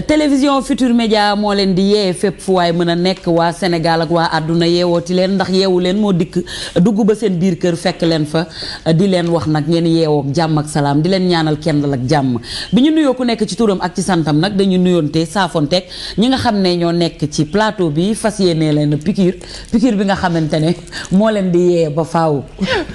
télévision Futur Média moo leen di yee fépp fu waay mën a nekk waa Sénégal ak waa àdduna yeewooti leen ndax yeewu leen moo dikk dugg ba seen biir kër fekk leen fa di leen wax nag ngeen yeewoo ak jàmm ak salaam di leen ñaanal kenn dal ak jàmm bi ñu nuyoo ku nekk ci turam ak ci santam nag dañu nuyoonte saafonteeg ñi nga xam ne ñoo nekk ci plateau bi fas yéenee leen piqûre bi nga xamante ne moo leen di yee ba faaw.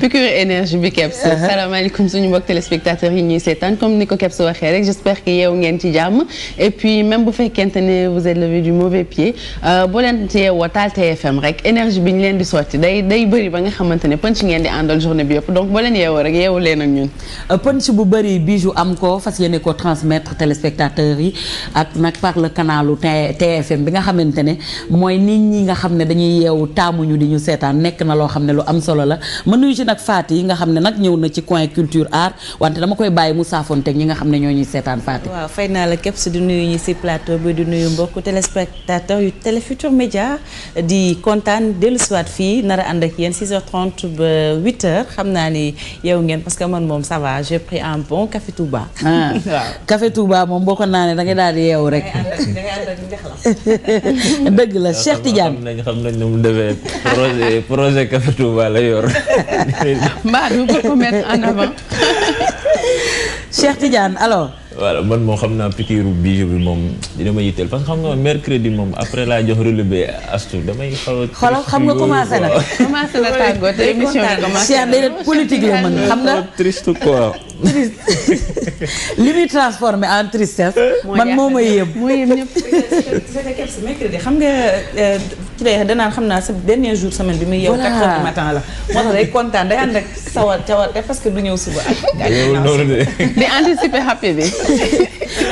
piqûre énergie bi Kebs. salaamaaleykum suñu mbokk téléspectateurs yi ñuy seetaan comme ni ko Kebs waxee rek j'espère que yeewu ngeen ci jàmm et puis même bu fekkente ne vous êtes levé du mauvais pied boo leen yeewoo taal TFM rek énergie bi ñu leen di sotti day bëri ba nga xamante ne punch ngeen di àndal journée bi yëpp donc boo leen yeewoo rek yeewu leen ak ñun. punch bu bëri bijou am ko fas yéene ko transmettre téléspectateurs yi ak nag par le canalu TFM bi nga xamante ne mooy nit ñi nga xam ne dañuy yeewu taamuñu di ñu seetaan nekk na loo xam ne lu am solo la ma nuyu ci nag Faty yi nga xam ne nag ñëw na ci coin culture art wante dama koy bàyyi mu saafonteeg ñi nga xam ne ñoo ñuy seetaan Faty. waaw fay naa la Kebs di nuyu ñi ci plateau bi di nuyu mbokku téléspectateurs yu Télé Futur Média di kontaan dellusiwaat fii nar a ànd ak yéen 6h30 ba 8h xam naa ni yow ngeen parce que man moom ça va j'ai pris un bon café Touba. waaw café Touba moom boo ko naanee da ngay daal di yeewu rek. dëgg la Cheikh Tidiane. xam nañ ne mu defee projet café Touba la yor. mbaa du ko mettre en avant. Cheikh Tidiane alors. voilà man moom xam naa piqûre bijou bi moom dina ma yitteel parce que xam nga mercredi moom après laa jox relevé astu damay xaw a. xoolal xam nga commencé na. commencé na tàggoo te émission bi commencé. Cheikh day politique la mën xam nga. triste quoi. li muy transformé en tristesse. man moo may yëb. moo yëb ñëpp. c'était Kebs mercredi xam nga ci day danaan xam naa sa dernier jour semaine bi muy yow 4h du matin la. moo tax day kontaan day ànd ak cawarte parce que du ñëw suba ak. noonu de. di anticiper happy bi.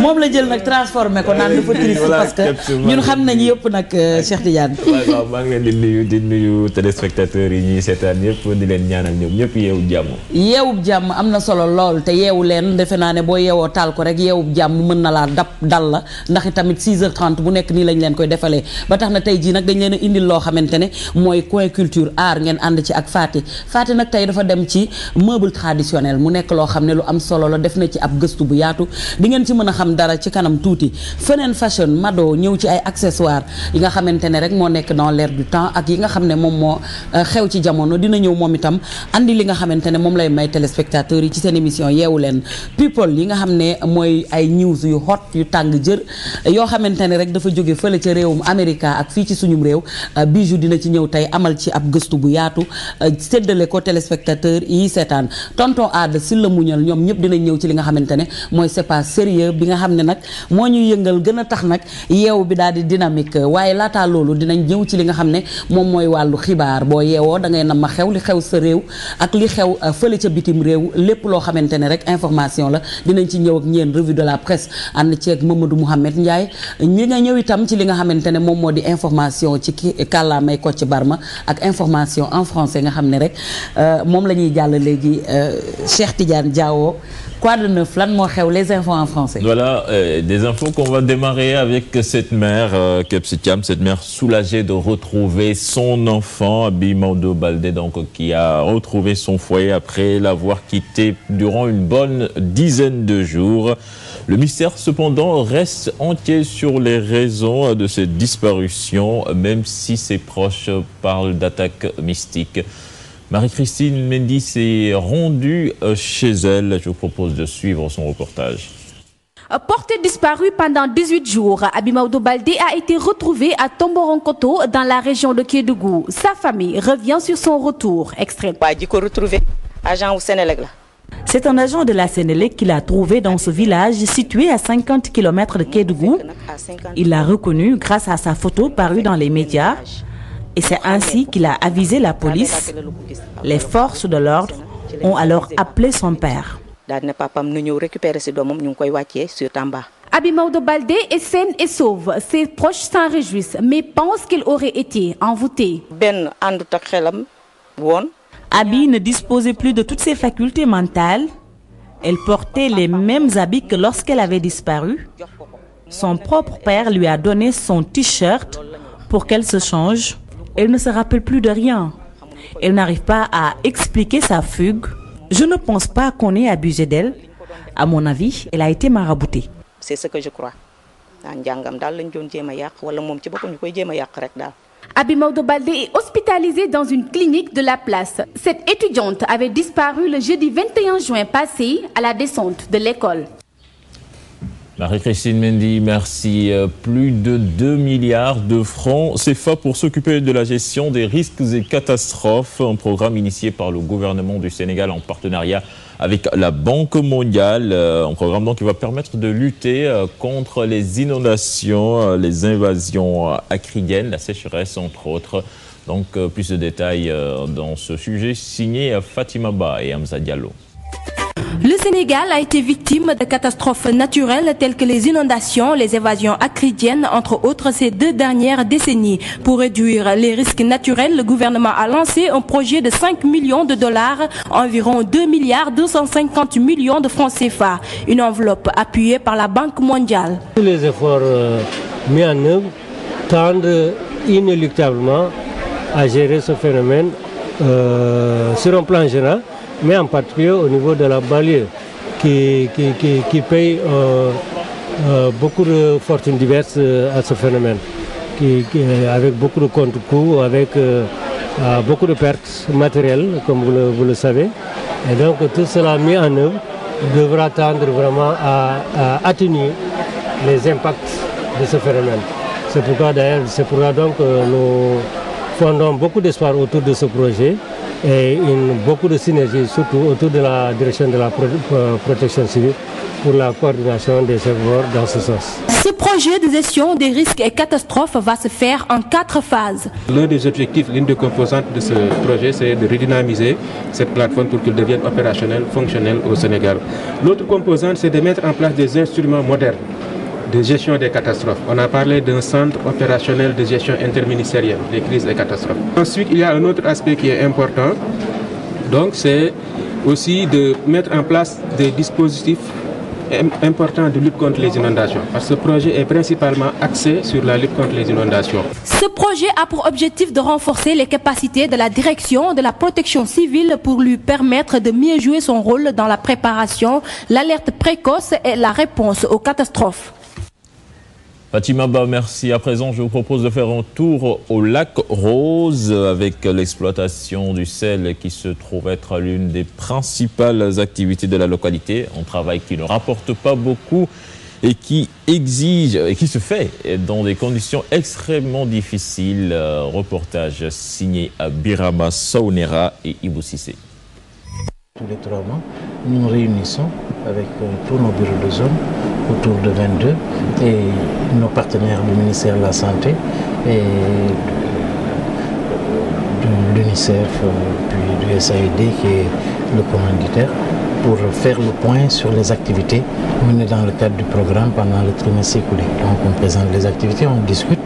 moom la jël nag transformé ko naan dafa triste parce que ñun xam nañu yëpp nag Cheikh Tidiane. waaw maa ngi leen di nuyu téléspectateurs yi ñuy seetaan yëpp di leen ñaanal ñoom ñëpp yeewu jàmm. yeewub jàmm am na solo lool te yeewu leen defe naa ne boo yeewoo taal ko rek yeewub jàmm mën na laa dal la ndax itamit 6h30 bu nekk nii lañ leen koy defalee ba tax na tey jii nag dañ leen a indil loo xamante ne mooy coin culture art ngeen ànd ci ak Faty nag tey dafa dem ci meuble traditionnel mu nekk loo xam ne lu am solo la def na ci ab gëstu bu yaatu di ngeen ci mën a xam dara ci kanam tuuti feneen fashion mado ñëw ci ay accessoires yi nga xamante ne rek moo nekk dans l'air du temps ak yi nga xam ne moom moo xew ci jamono dina ñëw moom itam andi li nga xamante ne moom lay may téléspectateurs yi ci seen émission yeewu leen people yi nga xam ne mooy ay news yu hot yu tàng jër yoo xamante ne rek dafa jóge fële ca réewum Amérique ak fii ci suñum réew bijou dina ci ñëw tey amal ci ab gëstu bu yaatu séddale ko téléspectateurs yi seetaan tonton Ad si la muñal ñoom ñëpp dinañ ñëw ci li nga xamante ne mooy c'est pas sérieux bi nga xam ne nag moo ñuy yëngal gën a tax nag yeewu bi daal di dynamique waaye laataa loolu dinañ ñëw ci li nga xam ne moom mooy wàllu xibaar boo yeewoo da ngay nam ma xew li xew sa réew ak li xew fële ca bitim réew lépp loo xamante ne rek information la dinañ ci ñëw ak ñeen revue de la presse ànd ci ak Mamadou Mouhamed Ndiaye ñi nga ñëw itam ci li nga xamante ne moom moo di information ci kàllaamay Kocc Barma ak information en français nga xam ne rek moom la ñuy jàll léegi Cheikh Tidiane Diawo quoi de neuf lan moo xew les infos en français. Voilà des infos qu'on va démarrer avec cette mère Kebs Thiam, cette mère soulagée de retrouver son enfant Abi Maodo Baldé donc qui a retrouvé son foyer après l'avoir quitté durant une bonne dizaine de jours. Le mystère cependant reste entier sur les raisons de cette disparition même si ses proches parlent d'attaque mystique. Marie-Christine Mendy s'est rendue chez elle. Je vous propose de suivre son reportage. Porté disparu pendant 18 jours, Abi Maodo Baldé a été retrouvé à Tomboronkoto dans la région de Kédougou. Sa famille revient sur son retour. Extrait. C'est un agent de la Sénélec qui l'a trouvé dans ce village situé à 50 km de Kédougou. Il l'a reconnu grâce à sa photo parue dans les médias. Et c'est ainsi qu'il a avisé la police. Les forces de l'ordre ont alors appelé son père. Abi Maodo Baldé est saine et sauve. Ses proches s'en réjouissent, mais pensent qu'il aurait été envoûté. Abi ne disposait plus de toutes ses facultés mentales. Elle portait les mêmes habits que lorsqu'elle avait disparu. Son propre père lui a donné son t-shirt pour qu'elle se change. Elle ne se rappelle plus de rien. Elle n'arrive pas à expliquer sa fugue. Je ne pense pas qu'on ait abusé d'elle. À mon avis, elle a été maraboutée. C'est ce que je crois. Abi Maodo Baldé est hospitalisée dans une clinique de la place. Cette étudiante avait disparu le jeudi 21 juin passé à la descente de l'école. Marie-Christine Mendy, merci. Plus de 2 milliards de francs CFA pour s'occuper de la gestion des risques et catastrophes. Un programme initié par le gouvernement du Sénégal en partenariat avec la Banque mondiale. Un programme donc qui va permettre de lutter contre les inondations, les invasions acridiennes, la sécheresse entre autres. Donc plus de détails dans ce sujet signé Fatima Ba et Hamza Diallo. Le Sénégal a été victime de catastrophes naturelles telles que les inondations, les évasions acridiennes, entre autres ces 2 dernières décennies. Pour réduire les risques naturels, le gouvernement a lancé un projet de 5 millions de dollars, environ 2 milliards 250 millions de francs CFA. Une enveloppe appuyée par la Banque mondiale. Tous les efforts mis en œuvre tendent inéluctablement à gérer ce phénomène sur un plan général, mais en particulier au niveau de la banlieue qui paye beaucoup de fortunes diverses à ce phénomène, avec beaucoup de contre-coups, avec beaucoup de pertes matérielles, comme vous le savez. Et donc tout cela mis en œuvre devra tendre vraiment à atténuer les impacts de ce phénomène. C'est pourquoi donc nous fondons beaucoup d'espoir autour de ce projet et beaucoup de synergie, surtout autour de la direction de la protection civile pour la coordination des efforts dans ce sens. Ce projet de gestion des risques et catastrophes va se faire en 4 phases. L'un des objectifs, l'une des composantes de ce projet, c'est de redynamiser cette plateforme pour qu'elle devienne opérationnelle, fonctionnelle au Sénégal. L'autre composante, c'est de mettre en place des instruments modernes de gestion des catastrophes. On a parlé d'un centre opérationnel de gestion interministérielle des crises et catastrophes. Ensuite, il y a un autre aspect qui est important, donc c'est aussi de mettre en place des dispositifs importants de lutte contre les inondations, parce que ce projet est principalement axé sur la lutte contre les inondations. Ce projet a pour objectif de renforcer les capacités de la direction de la protection civile pour lui permettre de mieux jouer son rôle dans la préparation, l'alerte précoce et la réponse aux catastrophes. Fatima Ba, merci. À présent, je vous propose de faire un tour au lac Rose avec l'exploitation du sel qui se trouve être l'une des principales activités de la localité. Un travail qui ne rapporte pas beaucoup et qui exige et qui se fait dans des conditions extrêmement difficiles. Reportage signé à Birama Saunera et Ibou Sissé. Tous les 3 mois, nous nous réunissons avec tous nos bureaux de zone, autour de 22, et nos partenaires du ministère de la Santé et de l'UNICEF, puis du SAID qui est le commanditaire, pour faire le point sur les activités menées dans le cadre du programme pendant le trimestre écoulé. Donc on présente les activités, on discute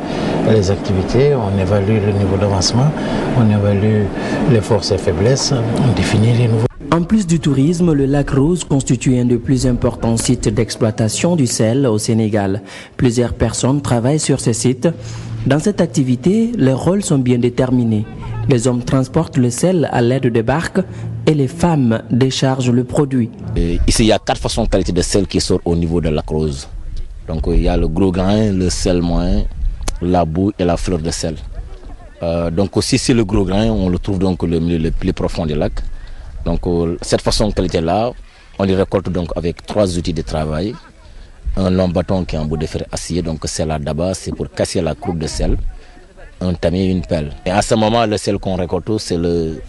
les activités, on évalue le niveau d'avancement, on évalue les forces et faiblesses, on définit les nouveaux. En plus du tourisme, le lac Rose constitue un des plus importants sites d'exploitation du sel au Sénégal. Plusieurs personnes travaillent sur ces sites. Dans cette activité, les rôles sont bien déterminés. Les hommes transportent le sel à l'aide de barques et les femmes déchargent le produit. Ici, il y a 4 façons de qualité de sel qui sortent au niveau de lac Rose. Donc, il y a le gros grain, le sel moyen, la boue et la fleur de sel. Donc, aussi, c'est le gros grain, on le trouve donc le milieu le plus profond du lac. Donc cette façon de qualité-là, on les récolte donc avec 3 outils de travail. Un long bâton qui est en bout de fer acier, donc c'est là d'abord, c'est pour casser la croûte de sel. Un tamis et une pelle. Et à ce moment, le sel qu'on récolte, c'est le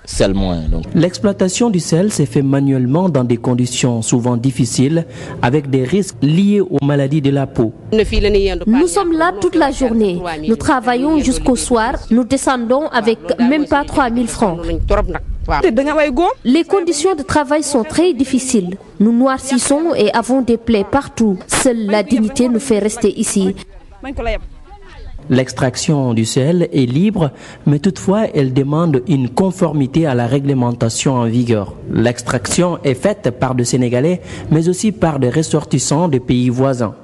sel moyen. L'exploitation du sel s'est fait manuellement dans des conditions souvent difficiles, avec des risques liés aux maladies de la peau. Nous sommes là toute la journée. Nous travaillons jusqu'au soir. Nous descendons avec même pas 3000 francs. Les conditions de travail sont très difficiles. Nous noircissons et avons des plaies partout. Seule la dignité nous fait rester ici. L'extraction du sel est libre, mais toutefois elle demande une conformité à la réglementation en vigueur. L'extraction est faite par des Sénégalais, mais aussi par des ressortissants des pays voisins.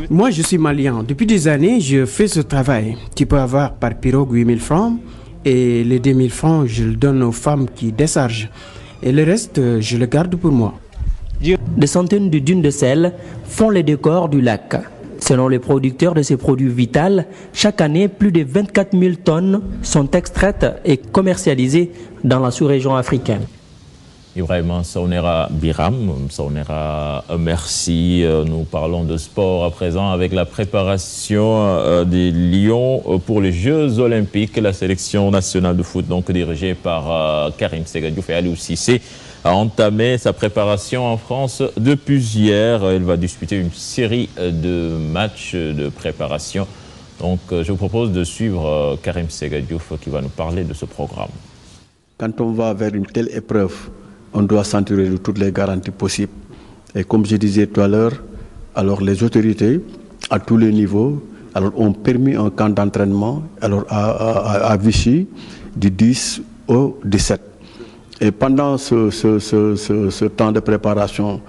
Moi, je suis malien. Depuis des années, je fais ce travail. Tu peux avoir par pirogue 8000 francs et les 2000 francs, je le donne aux femmes qui déchargent. Et le reste, je le garde pour moi. Des centaines de dunes de sel font le décor du lac. Selon les producteurs de ces produits vitaux, chaque année, plus de 24 000 tonnes sont extraites et commercialisées dans la sous-région africaine. Ibrahima Saonera Biram, Saonera, merci. Nous parlons de sport à présent avec la préparation des Lions pour les Jeux Olympiques. La sélection nationale de foot, donc dirigée par Karim Segadiouf et Aliou Cissé, a entamé sa préparation en France depuis hier. Elle va disputer une série de matchs de préparation. Donc je vous propose de suivre Karim Segadiouf qui va nous parler de ce programme. Quand on va vers une telle épreuve, on doit s'entourer de toutes les garanties possibles. Et comme je disais tout à l'heure, alors les autorités à tous les niveaux ont permis un camp d'entraînement à Vichy du 10 au 17. Et pendant ce temps de préparation,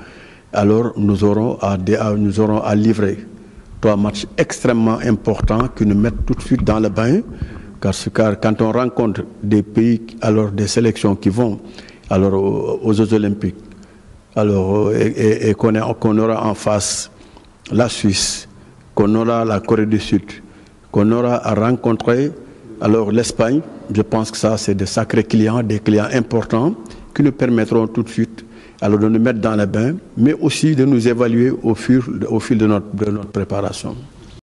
alors nous aurons à livrer 3 matchs extrêmement importants qui nous mettent tout de suite dans le bain. Car quand on rencontre des pays, alors des sélections qui vont aux Jeux Olympiques, et qu'on aura en face la Suisse, qu'on aura la Corée du Sud, qu'on aura à rencontrer l'Espagne, je pense que ça c'est de sacrés clients, des clients importants qui nous permettront tout de suite de nous mettre dans le bain, mais aussi de nous évaluer au fil de notre préparation.